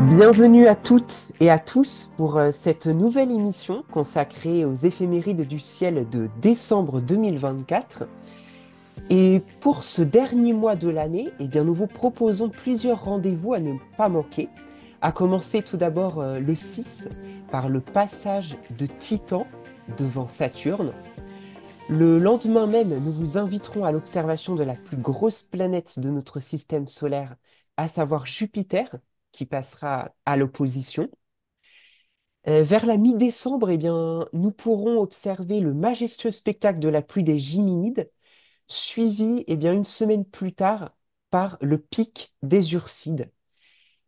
Bienvenue à toutes et à tous pour cette nouvelle émission consacrée aux éphémérides du ciel de décembre 2024. Et pour ce dernier mois de l'année, nous vous proposons plusieurs rendez-vous à ne pas manquer. À commencer tout d'abord le 6 par le passage de Titan devant Saturne. Le lendemain même, nous vous inviterons à l'observation de la plus grosse planète de notre système solaire, à savoir Jupiter, qui passera à l'opposition. Vers la mi-décembre, nous pourrons observer le majestueux spectacle de la pluie des Gyminides, suivi une semaine plus tard par le pic des Ursides.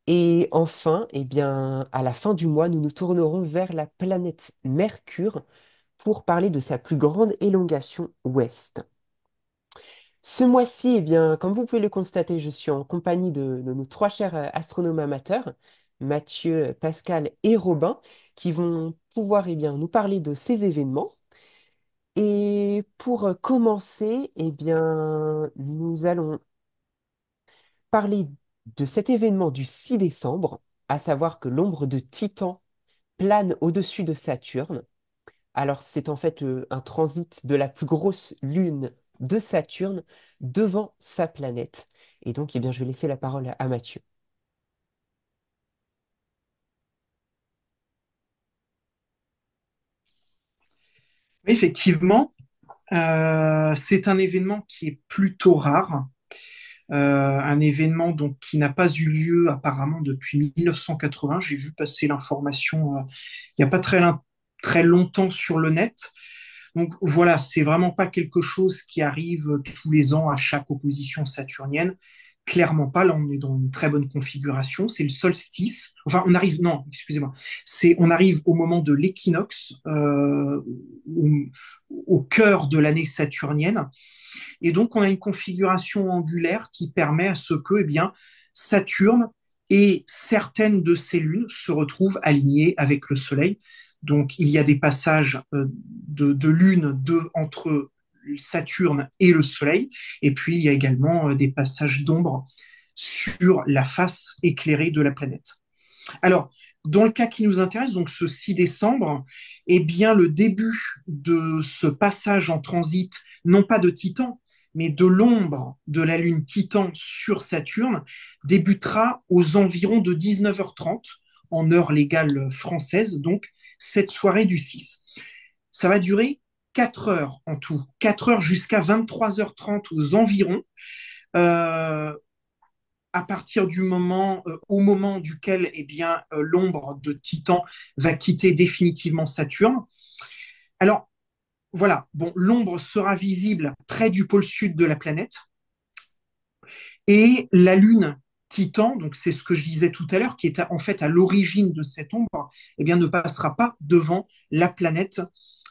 Et enfin, à la fin du mois, nous nous tournerons vers la planète Mercure pour parler de sa plus grande élongation ouest. Ce mois-ci, comme vous pouvez le constater, je suis en compagnie de nos trois chers astronomes amateurs, Mathieu, Pascal et Robin, qui vont pouvoir nous parler de ces événements. Et pour commencer, nous allons parler de cet événement du 6 décembre, à savoir que l'ombre de Titan plane au-dessus de Saturne. Alors, c'est en fait un transit de la plus grosse lune de Saturne devant sa planète. Et donc, je vais laisser la parole à Mathieu. Effectivement, c'est un événement qui est plutôt rare, un événement donc qui n'a pas eu lieu apparemment depuis 1980. J'ai vu passer l'information il n'y a pas très longtemps sur le net. Donc voilà, c'est vraiment pas quelque chose qui arrive tous les ans à chaque opposition saturnienne. Clairement pas. Là, on est dans une très bonne configuration. C'est le solstice. Enfin, on arrive. Non, excusez-moi. On arrive au moment de l'équinoxe, au, au cœur de l'année saturnienne. Et donc, on a une configuration angulaire qui permet à ce que, Saturne et certaines de ses lunes se retrouvent alignées avec le Soleil. Donc, il y a des passages de lunes entre Saturne et le Soleil. Et puis, il y a également des passages d'ombre sur la face éclairée de la planète. Alors, dans le cas qui nous intéresse, donc ce 6 décembre, le début de ce passage en transit, non pas de Titan, mais de l'ombre de la Lune Titan sur Saturne, débutera aux environs de 19h30, en heure légale française, donc cette soirée du 6. Ça va durer 4 heures en tout, 4 heures jusqu'à 23h30 aux environs. Euh, à partir au moment duquel l'ombre de Titan va quitter définitivement Saturne. Alors voilà, bon, l'ombre sera visible près du pôle sud de la planète et la Lune Titan, donc c'est ce que je disais tout à l'heure, qui est en fait à l'origine de cette ombre, ne passera pas devant la planète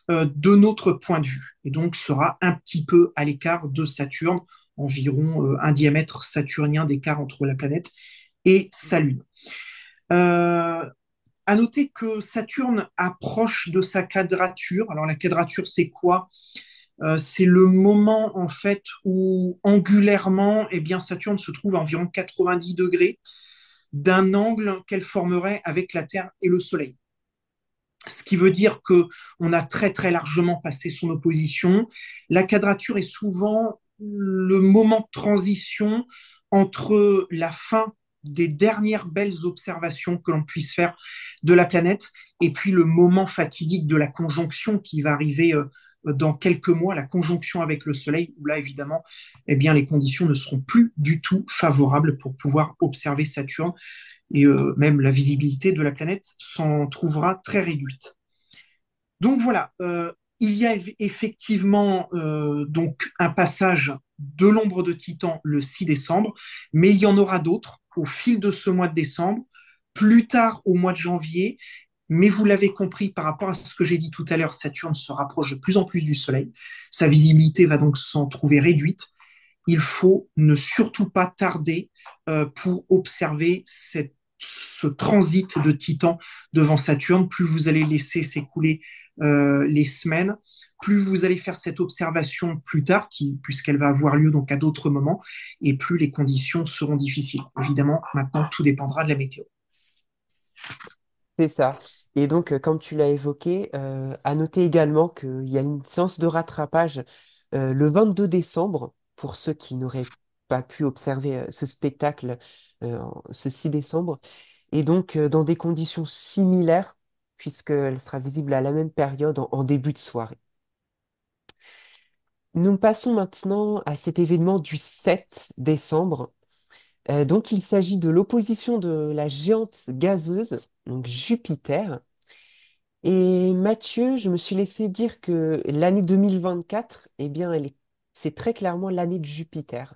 de notre point de vue et donc sera un petit peu à l'écart de Saturne, environ un diamètre saturnien d'écart entre la planète et sa Lune. Euh, à noter que Saturne approche de sa quadrature. Alors la quadrature, c'est quoi? C'est le moment en fait où angulairement, Saturne se trouve à environ 90 degrés d'un angle qu'elle formerait avec la Terre et le Soleil. Ce qui veut dire que on a très très largement passé son opposition. La quadrature est souvent le moment de transition entre la fin des dernières belles observations que l'on puisse faire de la planète et puis le moment fatidique de la conjonction qui va arriver dans quelques mois, la conjonction avec le Soleil, où là, évidemment, les conditions ne seront plus du tout favorables pour pouvoir observer Saturne et même la visibilité de la planète s'en trouvera très réduite. Donc voilà, il y a effectivement donc un passage de l'ombre de Titan le 6 décembre, mais il y en aura d'autres au fil de ce mois de décembre, plus tard au mois de janvier. Mais vous l'avez compris par rapport à ce que j'ai dit tout à l'heure, Saturne se rapproche de plus en plus du Soleil. Sa visibilité va donc s'en trouver réduite. Il faut ne surtout pas tarder pour observer ce transit de Titan devant Saturne. Plus vous allez laisser s'écouler les semaines, plus vous allez faire cette observation plus tard, puisqu'elle va avoir lieu donc à d'autres moments, et plus les conditions seront difficiles. Évidemment, maintenant, tout dépendra de la météo. C'est ça. Et donc, comme tu l'as évoqué, à noter également qu'il y a une séance de rattrapage le 22 décembre pour ceux qui n'auraient pas pu observer ce spectacle ce 6 décembre. Et donc, dans des conditions similaires, puisqu'elle sera visible à la même période en début de soirée. Nous passons maintenant à cet événement du 7 décembre. Donc, il s'agit de l'opposition de la géante gazeuse, donc Jupiter. Et Mathieu, je me suis laissé dire que l'année 2024, eh bien, c'est très clairement l'année de Jupiter.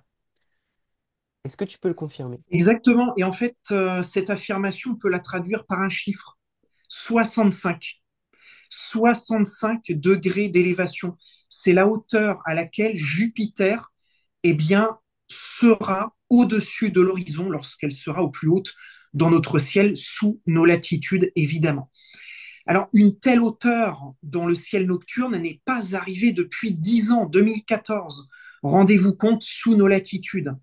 Est-ce que tu peux le confirmer? Exactement. Et en fait, cette affirmation, on peut la traduire par un chiffre, 65. 65 degrés d'élévation. C'est la hauteur à laquelle Jupiter, eh bien, sera au-dessus de l'horizon lorsqu'elle sera au plus haute dans notre ciel, sous nos latitudes, évidemment. Alors, une telle hauteur dans le ciel nocturne n'est pas arrivée depuis 10 ans, 2014. Rendez-vous compte, sous nos latitudes.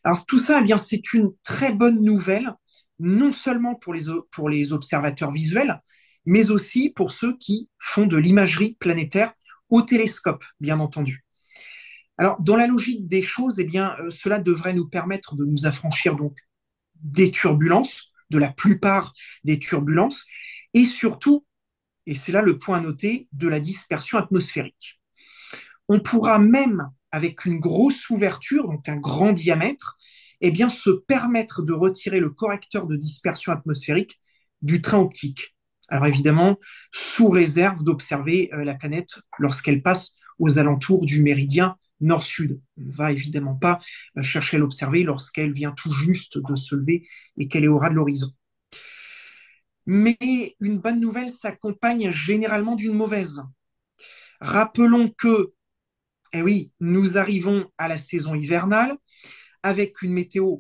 Alors, tout ça, eh bien, c'est une très bonne nouvelle, non seulement pour les observateurs visuels, mais aussi pour ceux qui font de l'imagerie planétaire au télescope, bien entendu. Alors, dans la logique des choses, eh bien, cela devrait nous permettre de nous affranchir donc des turbulences, de la plupart des turbulences, et surtout, et c'est là le point à noter, de la dispersion atmosphérique. On pourra même, avec une grosse ouverture, donc un grand diamètre, eh bien, se permettre de retirer le correcteur de dispersion atmosphérique du train optique. Alors évidemment, sous réserve d'observer la planète lorsqu'elle passe aux alentours du méridien nord-sud. On ne va évidemment pas chercher à l'observer lorsqu'elle vient tout juste de se lever et qu'elle est au ras de l'horizon. Mais une bonne nouvelle s'accompagne généralement d'une mauvaise. Rappelons que, eh oui, nous arrivons à la saison hivernale avec une météo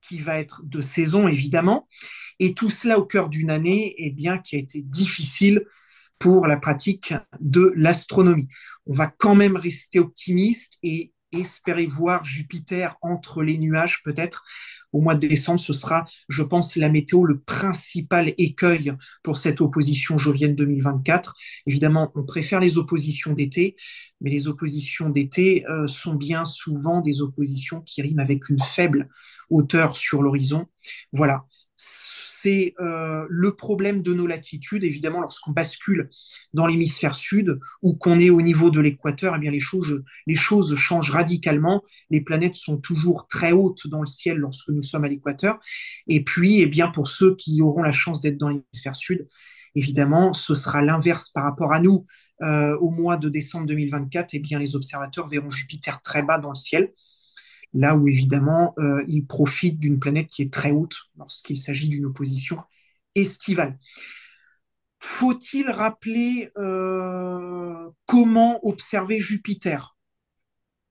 qui va être de saison, évidemment, et tout cela au cœur d'une année eh bien, qui a été difficile pour la pratique de l'astronomie. On va quand même rester optimiste et espérer voir Jupiter entre les nuages peut-être au mois de décembre. Ce sera, je pense, la météo le principal écueil pour cette opposition jovienne 2024. Évidemment, on préfère les oppositions d'été, mais les oppositions d'été sont bien souvent des oppositions qui riment avec une faible hauteur sur l'horizon. Voilà, c'est le problème de nos latitudes. Évidemment, lorsqu'on bascule dans l'hémisphère sud ou qu'on est au niveau de l'équateur, eh bien les choses changent radicalement. Les planètes sont toujours très hautes dans le ciel lorsque nous sommes à l'équateur. Et puis, eh bien, pour ceux qui auront la chance d'être dans l'hémisphère sud, évidemment, ce sera l'inverse par rapport à nous. Au mois de décembre 2024, eh bien, les observateurs verront Jupiter très bas dans le ciel, là où évidemment il profite d'une planète qui est très haute lorsqu'il s'agit d'une opposition estivale. Faut-il rappeler comment observer Jupiter?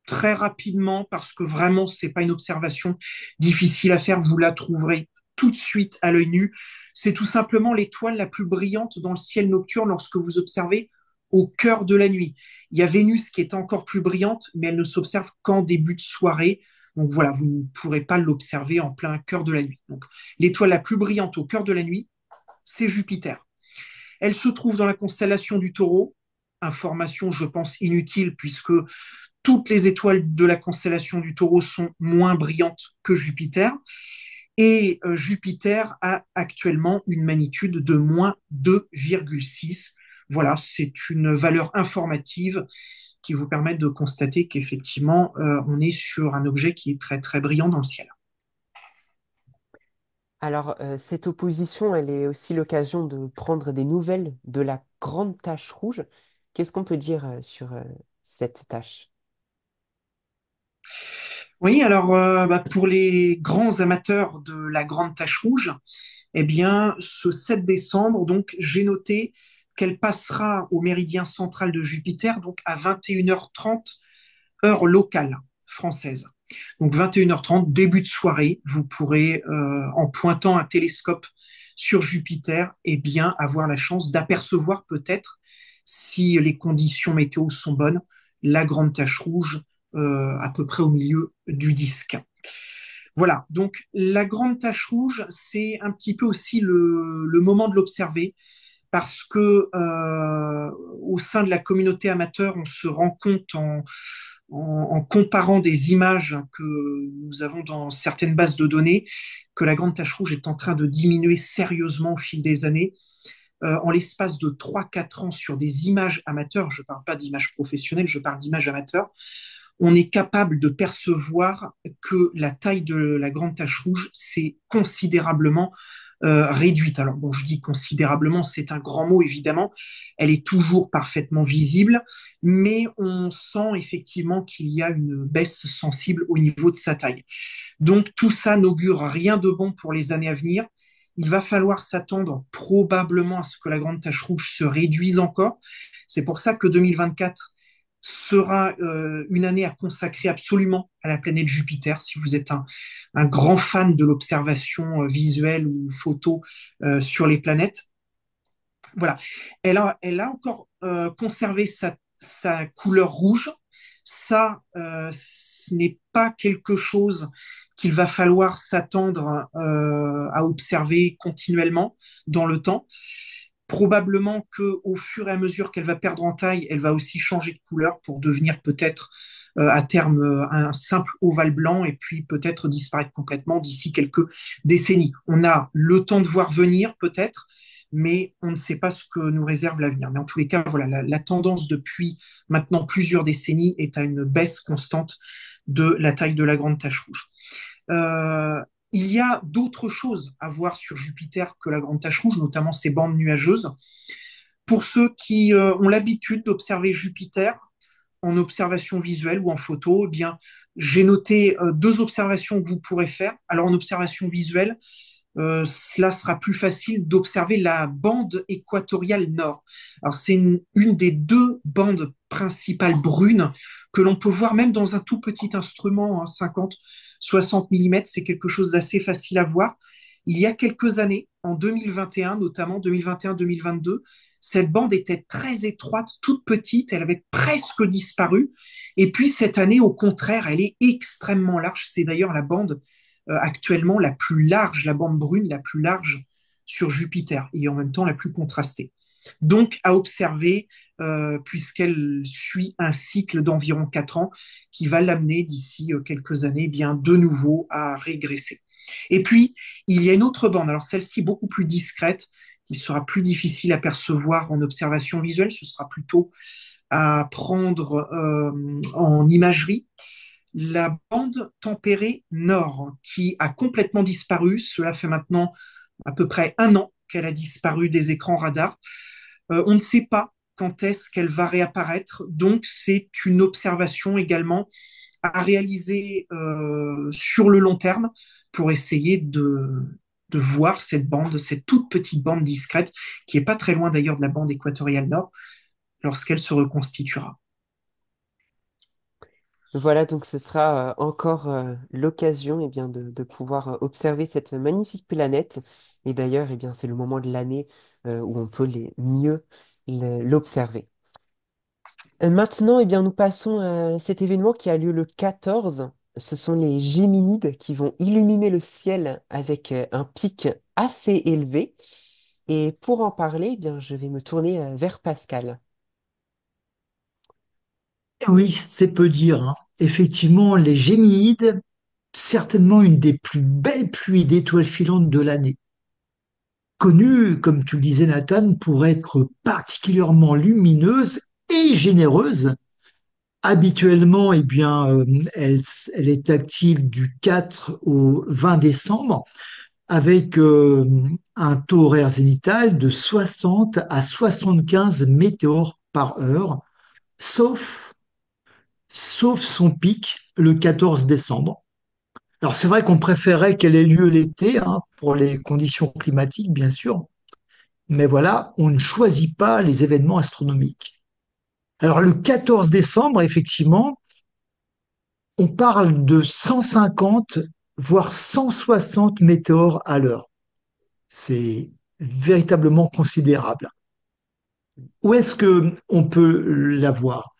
Très rapidement, parce que vraiment, ce n'est pas une observation difficile à faire, vous la trouverez tout de suite à l'œil nu. C'est tout simplement l'étoile la plus brillante dans le ciel nocturne lorsque vous observez au cœur de la nuit. Il y a Vénus qui est encore plus brillante, mais elle ne s'observe qu'en début de soirée. Donc voilà, vous ne pourrez pas l'observer en plein cœur de la nuit. Donc l'étoile la plus brillante au cœur de la nuit, c'est Jupiter. Elle se trouve dans la constellation du Taureau. Information, je pense, inutile, puisque toutes les étoiles de la constellation du Taureau sont moins brillantes que Jupiter. Et Jupiter a actuellement une magnitude de moins 2,6. Voilà, c'est une valeur informative qui vous permet de constater qu'effectivement, on est sur un objet qui est très très brillant dans le ciel. Alors, cette opposition, elle est aussi l'occasion de prendre des nouvelles de la grande tache rouge. Qu'est-ce qu'on peut dire sur cette tache? Oui, alors pour les grands amateurs de la grande tache rouge, eh bien, ce 7 décembre, donc j'ai noté qu'elle passera au méridien central de Jupiter, donc à 21h30, heure locale française. Donc 21h30, début de soirée, vous pourrez, en pointant un télescope sur Jupiter, eh bien, avoir la chance d'apercevoir peut-être, si les conditions météo sont bonnes, la grande tache rouge à peu près au milieu du disque. Voilà, donc la grande tache rouge, c'est un petit peu aussi le moment de l'observer parce que au sein de la communauté amateur, on se rend compte en comparant des images que nous avons dans certaines bases de données que la grande tache rouge est en train de diminuer sérieusement au fil des années. En l'espace de 3 4 ans sur des images amateurs, je ne parle pas d'images professionnelles, je parle d'images amateurs, on est capable de percevoir que la taille de la grande tache rouge s'est considérablement réduite. Alors bon, je dis considérablement, c'est un grand mot évidemment. Elle est toujours parfaitement visible, mais on sent effectivement qu'il y a une baisse sensible au niveau de sa taille. Donc tout ça n'augure rien de bon pour les années à venir. Il va falloir s'attendre probablement à ce que la grande tache rouge se réduise encore. C'est pour ça que 2024 sera une année à consacrer absolument à la planète Jupiter. Si vous êtes un grand fan de l'observation visuelle ou photo sur les planètes, voilà. Elle a encore conservé sa couleur rouge. Ça, ce n'est pas quelque chose qu'il va falloir s'attendre à observer continuellement dans le temps. Probablement qu'au fur et à mesure qu'elle va perdre en taille, elle va aussi changer de couleur pour devenir peut-être à terme un simple ovale blanc et puis peut-être disparaître complètement d'ici quelques décennies. On a le temps de voir venir peut-être, mais on ne sait pas ce que nous réserve l'avenir. Mais en tous les cas, voilà, la tendance depuis maintenant plusieurs décennies est à une baisse constante de la taille de la grande tache rouge. Euh, il y a d'autres choses à voir sur Jupiter que la grande tache rouge, notamment ses bandes nuageuses. Pour ceux qui ont l'habitude d'observer Jupiter en observation visuelle ou en photo, eh bien, j'ai noté deux observations que vous pourrez faire. Alors en observation visuelle, cela sera plus facile d'observer la bande équatoriale nord. Alors c'est une des deux bandes principales brunes que l'on peut voir même dans un tout petit instrument, hein, 50-60 mm, c'est quelque chose d'assez facile à voir. Il y a quelques années, en 2021 notamment, 2021-2022, cette bande était très étroite, toute petite, elle avait presque disparu. Et puis cette année, au contraire, elle est extrêmement large. C'est d'ailleurs la bande actuellement la plus large, la bande brune la plus large sur Jupiter et en même temps la plus contrastée. Donc à observer, puisqu'elle suit un cycle d'environ 4 ans qui va l'amener d'ici quelques années bien de nouveau à régresser. Et puis, il y a une autre bande, alors celle-ci beaucoup plus discrète, qui sera plus difficile à percevoir en observation visuelle, ce sera plutôt à prendre en imagerie, la bande tempérée nord, qui a complètement disparu. Cela fait maintenant à peu près un an qu'elle a disparu des écrans radars. On ne sait pas quand est-ce qu'elle va réapparaître, donc c'est une observation également à réaliser sur le long terme pour essayer de voir cette bande, cette toute petite bande discrète, qui est pas très loin d'ailleurs de la bande équatoriale nord, lorsqu'elle se reconstituera. Voilà, donc ce sera encore l'occasion eh bien, de pouvoir observer cette magnifique planète. Et d'ailleurs, eh bien, c'est le moment de l'année où on peut mieux l'observer. Maintenant, eh bien, nous passons à cet événement qui a lieu le 14. Ce sont les Géminides qui vont illuminer le ciel avec un pic assez élevé. Et pour en parler, eh bien, je vais me tourner vers Pascal. Oui, c'est peu dire, hein. Effectivement, les Géminides, certainement une des plus belles pluies d'étoiles filantes de l'année. Connue, comme tu le disais, Nathan, pour être particulièrement lumineuse et généreuse. Habituellement, eh bien, elle est active du 4 au 20 décembre avec un taux horaire zénithal de 60 à 75 météores par heure, sauf son pic le 14 décembre. Alors c'est vrai qu'on préférait qu'elle ait lieu l'été, hein, pour les conditions climatiques, bien sûr, mais voilà, on ne choisit pas les événements astronomiques. Alors le 14 décembre, effectivement, on parle de 150, voire 160 météores à l'heure. C'est véritablement considérable. Où est-ce que on peut la voir?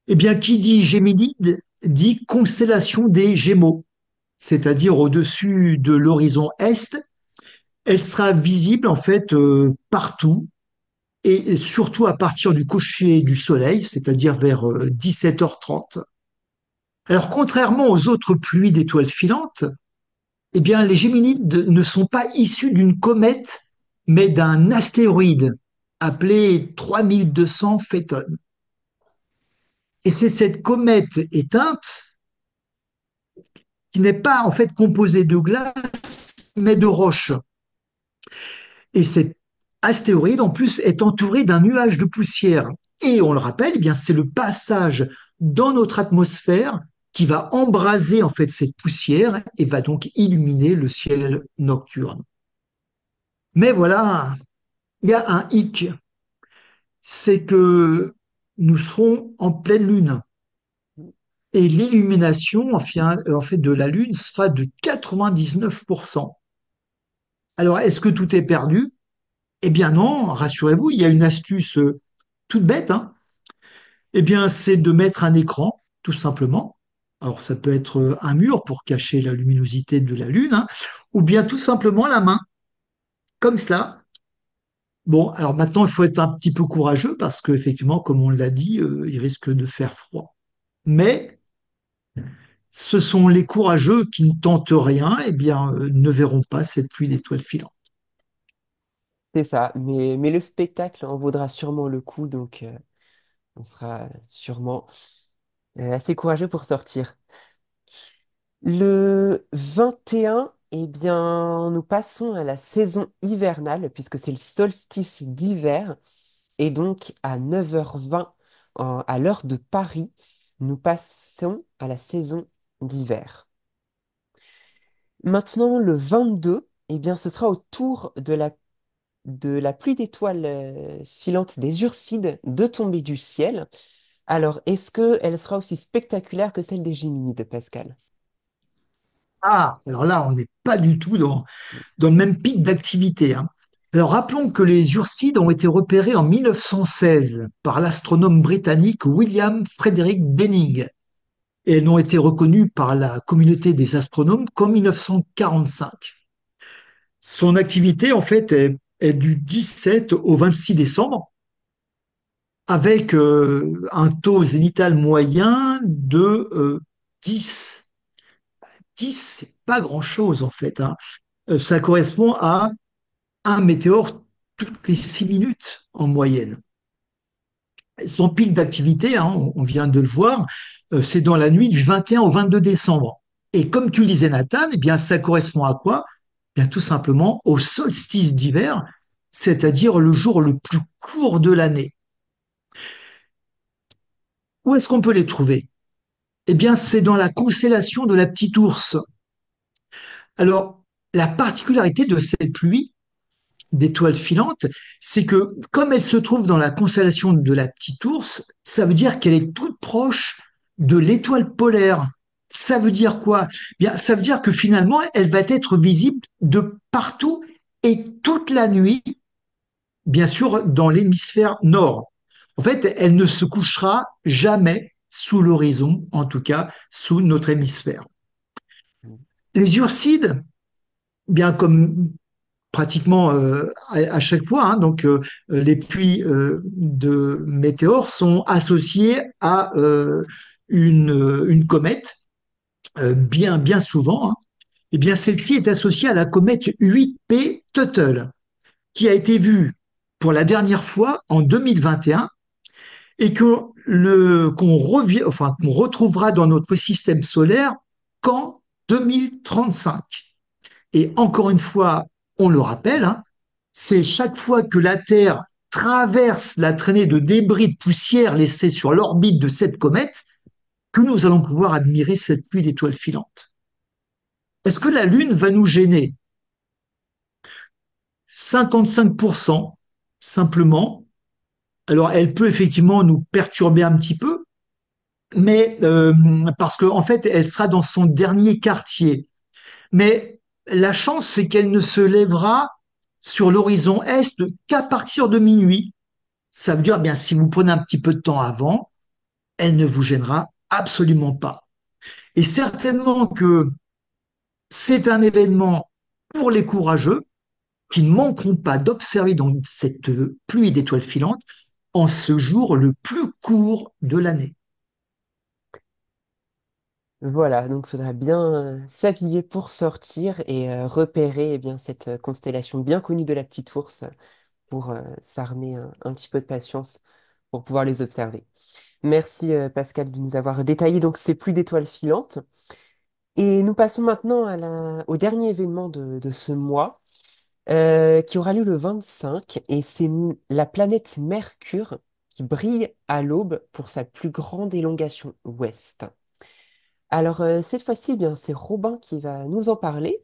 Eh bien, qui dit Géminide dit constellation des Gémeaux. c'est-à-dire au-dessus de l'horizon est. Elle sera visible en fait partout et surtout à partir du coucher du soleil, c'est-à-dire vers 17h30. Alors contrairement aux autres pluies d'étoiles filantes, eh bien les Géminides ne sont pas issus d'une comète, mais d'un astéroïde appelé 3200 Phaéton. Et c'est cette comète éteinte qui n'est pas en fait composée de glace, mais de roches. Et cet astéroïde, en plus, est entouré d'un nuage de poussière. Et on le rappelle, eh bien, c'est le passage dans notre atmosphère qui va embraser en fait cette poussière et va donc illuminer le ciel nocturne. Mais voilà, il y a un hic, c'est que nous serons en pleine lune et l'illumination en fait de la lune sera de 99%. Alors, est-ce que tout est perdu? Eh bien non, rassurez-vous, il y a une astuce toute bête, hein. Eh bien, c'est de mettre un écran, tout simplement. Alors, ça peut être un mur pour cacher la luminosité de la Lune, hein, ou bien tout simplement la main, comme cela. Bon, alors maintenant, il faut être un petit peu courageux parce qu'effectivement, comme on l'a dit, il risque de faire froid. Mais ce sont les courageux qui ne tentent rien, eh bien, ne verront pas cette pluie d'étoiles filantes. C'est ça, mais le spectacle en vaudra sûrement le coup, donc on sera sûrement assez courageux pour sortir. Le 21, eh bien, nous passons à la saison hivernale, puisque c'est le solstice d'hiver, et donc à 9h20, à l'heure de Paris, nous passons à la saison d'hiver. Maintenant, le 22, eh bien, ce sera au tour de la pluie d'étoiles filantes des Ursides de tomber du ciel. Alors, est-ce qu'elle sera aussi spectaculaire que celle des Géminides, Pascal? Ah, alors là, on n'est pas du tout dans le même pic d'activité, hein. Alors rappelons que les Ursides ont été repérés en 1916 par l'astronome britannique William Frederick Denning et elles n'ont été reconnues par la communauté des astronomes qu'en 1945. Son activité, en fait, est du 17 au 26 décembre avec un taux zénithal moyen de 10. 10, c'est pas grand-chose en fait, hein. Ça correspond à un météore toutes les 6 minutes en moyenne. Son pic d'activité, hein, on vient de le voir, c'est dans la nuit du 21 au 22 décembre. Et comme tu le disais, Nathan, eh bien, ça correspond à quoi? Eh bien, tout simplement au solstice d'hiver, c'est-à-dire le jour le plus court de l'année. Où est-ce qu'on peut les trouver? Eh bien, c'est dans la constellation de la Petite Ourse. Alors, la particularité de cette pluie, d'étoiles filantes, c'est que comme elle se trouve dans la constellation de la Petite Ourse, ça veut dire qu'elle est toute proche de l'étoile polaire. Ça veut dire quoi? Bien, ça veut dire que finalement, elle va être visible de partout et toute la nuit, bien sûr, dans l'hémisphère nord. En fait, elle ne se couchera jamais sous l'horizon, en tout cas sous notre hémisphère. Les Ursides, bien comme pratiquement à chaque fois, hein. Donc, les pluies de météores sont associées à une comète, bien souvent, hein. Eh bien, celle-ci est associée à la comète 8P Tuttle, qui a été vue pour la dernière fois en 2021 et qu'on retrouvera dans notre système solaire qu'en 2035. Et encore une fois, on le rappelle, hein, c'est chaque fois que la Terre traverse la traînée de débris de poussière laissés sur l'orbite de cette comète que nous allons pouvoir admirer cette pluie d'étoiles filantes. Est-ce que la Lune va nous gêner? 55% simplement. Alors, elle peut effectivement nous perturber un petit peu, mais parce qu'en fait, elle sera dans son dernier quartier. Mais la chance, c'est qu'elle ne se lèvera sur l'horizon est qu'à partir de minuit. Ça veut dire, bien, si vous prenez un petit peu de temps avant, elle ne vous gênera absolument pas. Et certainement que C'est un événement pour les courageux qui ne manqueront pas d'observer donc cette pluie d'étoiles filantes en ce jour le plus court de l'année. Voilà, donc il faudra bien s'habiller pour sortir et repérer eh bien, cette constellation bien connue de la petite ours pour s'armer un petit peu de patience pour pouvoir les observer. Merci Pascal de nous avoir détaillé donc ces pluies d'étoiles filantes. Et nous passons maintenant au dernier événement de ce mois qui aura lieu le 25 et c'est la planète Mercure qui brille à l'aube pour sa plus grande élongation ouest. Alors cette fois-ci, eh bien, c'est Robin qui va nous en parler.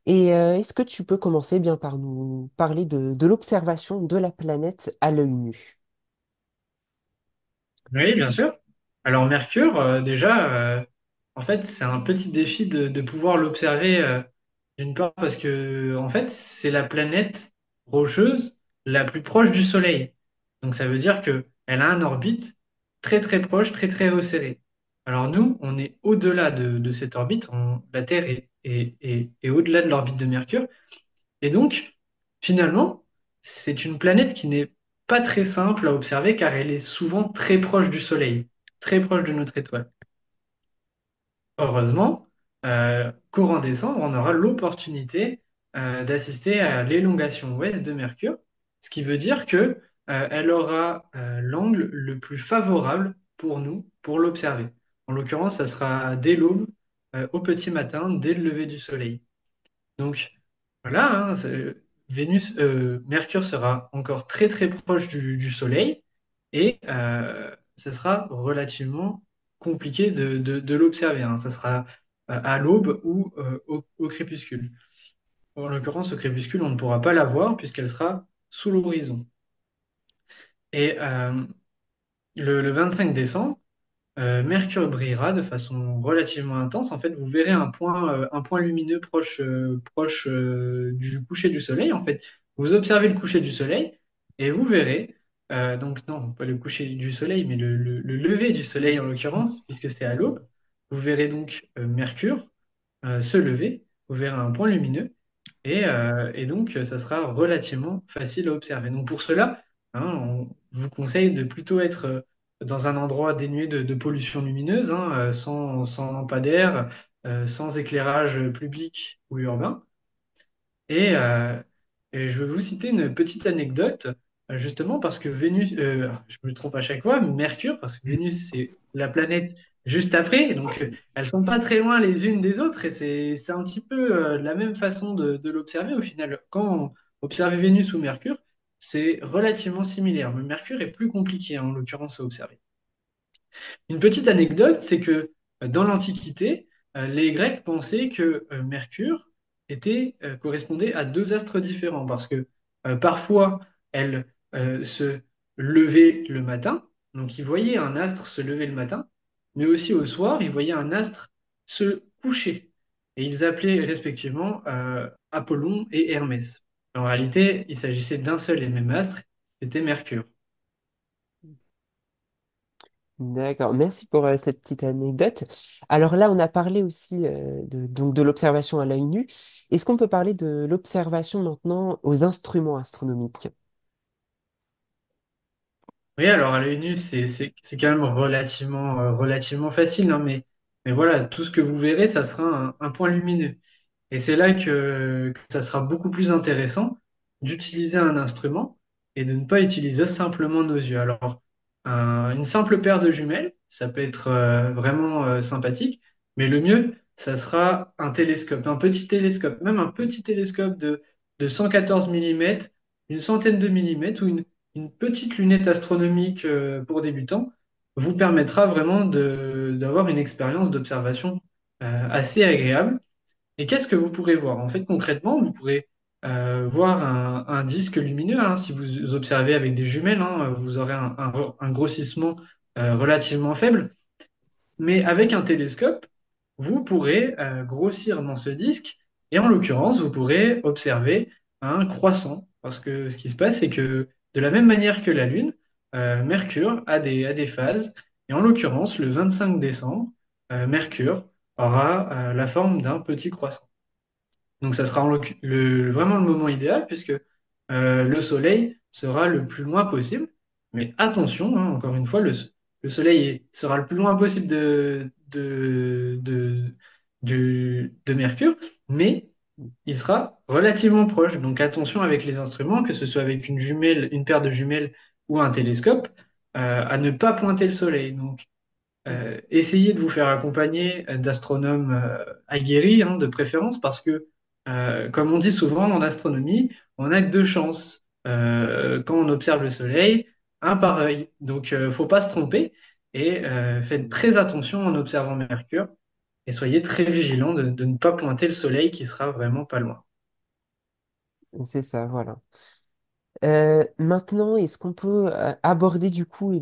Et est-ce que tu peux commencer eh bien, par nous parler de l'observation de la planète à l'œil nu? Oui, bien sûr. Alors Mercure, déjà, en fait, c'est un petit défi de pouvoir l'observer, d'une part parce que, en fait, c'est la planète rocheuse la plus proche du Soleil. Donc ça veut dire que elle a un orbite très très proche, très très resserré. Alors nous, on est au-delà de cette orbite. La Terre est au-delà de l'orbite de Mercure. Et donc, finalement, c'est une planète qui n'est pas très simple à observer car elle est souvent très proche du Soleil, très proche de notre étoile. Heureusement, courant décembre, on aura l'opportunité d'assister à l'élongation ouest de Mercure, ce qui veut dire que elle aura l'angle le plus favorable pour nous pour l'observer. En l'occurrence, ça sera dès l'aube, au petit matin, dès le lever du soleil. Donc voilà, hein, Mercure sera encore très très proche du Soleil et ça sera relativement compliqué de l'observer, hein. Ça sera à l'aube ou au crépuscule. En l'occurrence, au crépuscule, on ne pourra pas la voir puisqu'elle sera sous l'horizon. Et le 25 décembre, Mercure brillera de façon relativement intense. En fait, vous verrez un point lumineux proche du coucher du soleil. En fait, vous observez le coucher du soleil et vous verrez, donc non, pas le coucher du soleil, mais le lever du soleil en l'occurrence, puisque c'est à l'aube. Vous verrez donc Mercure se lever, vous verrez un point lumineux et donc ça sera relativement facile à observer. Donc pour cela, hein, je vous conseille de plutôt être dans un endroit dénué de pollution lumineuse, hein, sans lampadaire, sans éclairage public ou urbain. Et, euh, et je vais vous citer une petite anecdote, justement parce que Vénus, je me trompe à chaque fois, mais Mercure, parce que Vénus, c'est la planète juste après, donc elles sont pas très loin les unes des autres, et c'est un petit peu la même façon de l'observer. Au final, quand on observe Vénus ou Mercure, c'est relativement similaire, mais Mercure est plus compliqué, hein, en l'occurrence, à observer. Une petite anecdote, c'est que dans l'Antiquité, les Grecs pensaient que Mercure correspondait à deux astres différents parce que parfois elle se levait le matin, donc ils voyaient un astre se lever le matin, mais aussi au soir, ils voyaient un astre se coucher. Et ils appelaient respectivement Apollon et Hermès. En réalité, il s'agissait d'un seul et même astre, c'était Mercure. D'accord, merci pour cette petite anecdote. Alors là, on a parlé aussi donc de l'observation à l'œil nu. Est-ce qu'on peut parler de l'observation maintenant aux instruments astronomiques? Oui, alors à l'œil nu, c'est quand même relativement facile, hein, mais voilà, tout ce que vous verrez, ça sera un point lumineux. Et c'est là que ça sera beaucoup plus intéressant d'utiliser un instrument et de ne pas utiliser simplement nos yeux. Alors, une simple paire de jumelles, ça peut être vraiment sympathique, mais le mieux, ça sera un télescope, un petit télescope, même un petit télescope de 114 millimètres, une centaine de millimètres ou une petite lunette astronomique pour débutants vous permettra vraiment d'avoir une expérience d'observation assez agréable. Et qu'est-ce que vous pourrez voir? En fait, concrètement, vous pourrez voir un disque lumineux, hein. Si vous observez avec des jumelles, hein, vous aurez un grossissement relativement faible. Mais avec un télescope, vous pourrez grossir dans ce disque et en l'occurrence, vous pourrez observer un croissant. Parce que ce qui se passe, c'est que de la même manière que la Lune, Mercure a des phases. Et en l'occurrence, le 25 décembre, Mercure aura la forme d'un petit croissant. Donc ça sera vraiment le moment idéal puisque le soleil sera le plus loin possible. Mais attention, hein, encore une fois, le soleil sera le plus loin possible de Mercure, mais il sera relativement proche. Donc attention avec les instruments, que ce soit avec une jumelle, une paire de jumelles ou un télescope, à ne pas pointer le soleil. Donc essayez de vous faire accompagner d'astronomes aguerris, hein, de préférence, parce que, comme on dit souvent en astronomie, on n'a que deux chances quand on observe le Soleil, un par œil. Donc, faut pas se tromper et faites très attention en observant Mercure et soyez très vigilants de ne pas pointer le Soleil qui sera vraiment pas loin. C'est ça, voilà. Maintenant, est-ce qu'on peut aborder du coup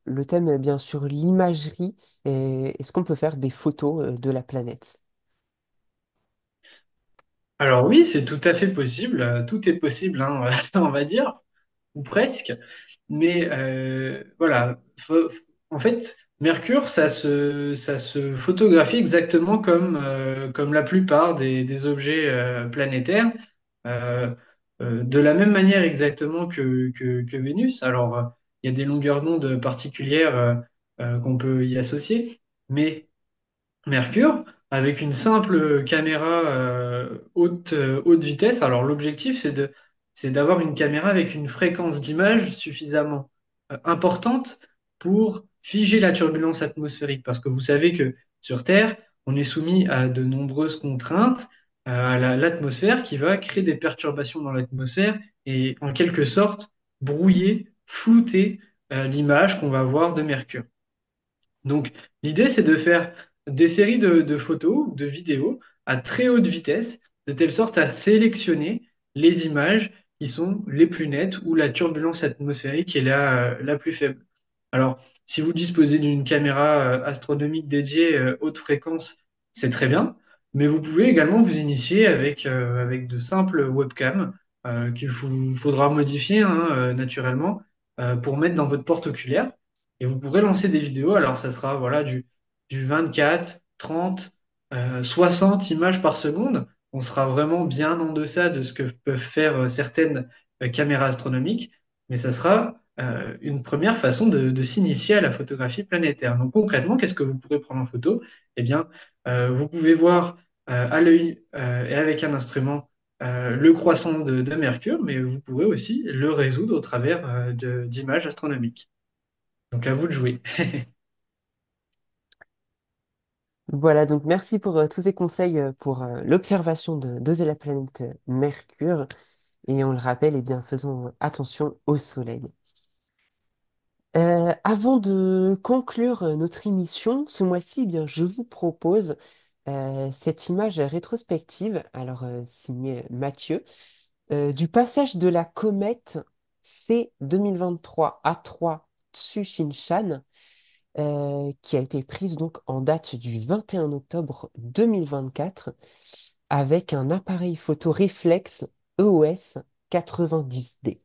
le thème bien sûr l'imagerie et est-ce qu'on peut faire des photos de la planète? Alors oui, c'est tout à fait possible. Tout est possible, hein, on va dire, ou presque. Mais voilà, en fait, Mercure, ça se photographie exactement comme la plupart des objets planétaires, euh, de la même manière exactement que Vénus. Alors, il y a des longueurs d'onde particulières qu'on peut y associer, mais Mercure, avec une simple caméra haute vitesse. Alors l'objectif, c'est d'avoir une caméra avec une fréquence d'image suffisamment importante pour figer la turbulence atmosphérique. Parce que vous savez que sur Terre, on est soumis à de nombreuses contraintes, à l'atmosphère qui va créer des perturbations dans l'atmosphère et en quelque sorte brouiller, flouter l'image qu'on va voir de Mercure. Donc, l'idée, c'est de faire des séries de photos, de vidéos à très haute vitesse, de telle sorte à sélectionner les images qui sont les plus nettes où la turbulence atmosphérique est la plus faible. Alors, si vous disposez d'une caméra astronomique dédiée haute fréquence, c'est très bien, mais vous pouvez également vous initier avec de simples webcams qu'il vous faudra modifier hein, naturellement pour mettre dans votre porte oculaire et vous pourrez lancer des vidéos. Alors, ça sera voilà, du 24, 30, 60 images par seconde. On sera vraiment bien en deçà de ce que peuvent faire certaines caméras astronomiques, mais ça sera une première façon de s'initier à la photographie planétaire. Donc, concrètement, qu'est-ce que vous pourrez prendre en photo? Eh bien, vous pouvez voir à l'œil et avec un instrument le croissant de Mercure, mais vous pourrez aussi le résoudre au travers d'images astronomiques. Donc à vous de jouer. Voilà, donc merci pour tous ces conseils pour l'observation de la planète Mercure. Et on le rappelle, eh bien, faisons attention au Soleil. Avant de conclure notre émission, ce mois-ci, eh bien, je vous propose cette image rétrospective, alors signée Mathieu, du passage de la comète C 2023 A3 Tsushinshan, qui a été prise donc en date du 21 octobre 2024 avec un appareil photo réflexe EOS 90D.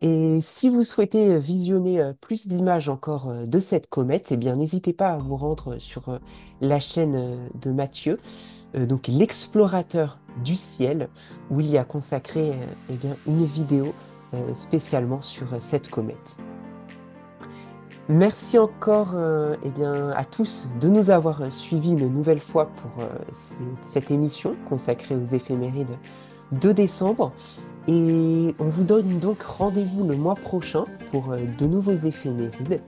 Et si vous souhaitez visionner plus d'images encore de cette comète, eh bien n'hésitez pas à vous rendre sur la chaîne de Mathieu, donc l'explorateur du ciel, où il y a consacré eh bien, une vidéo spécialement sur cette comète. Merci encore eh bien, à tous de nous avoir suivis une nouvelle fois pour cette émission consacrée aux éphémérides de décembre. Et on vous donne donc rendez-vous le mois prochain pour de nouveaux éphémérides.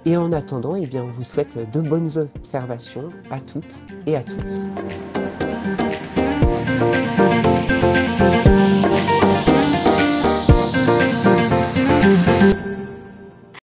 Et en attendant, eh bien, on vous souhaite de bonnes observations à toutes et à tous.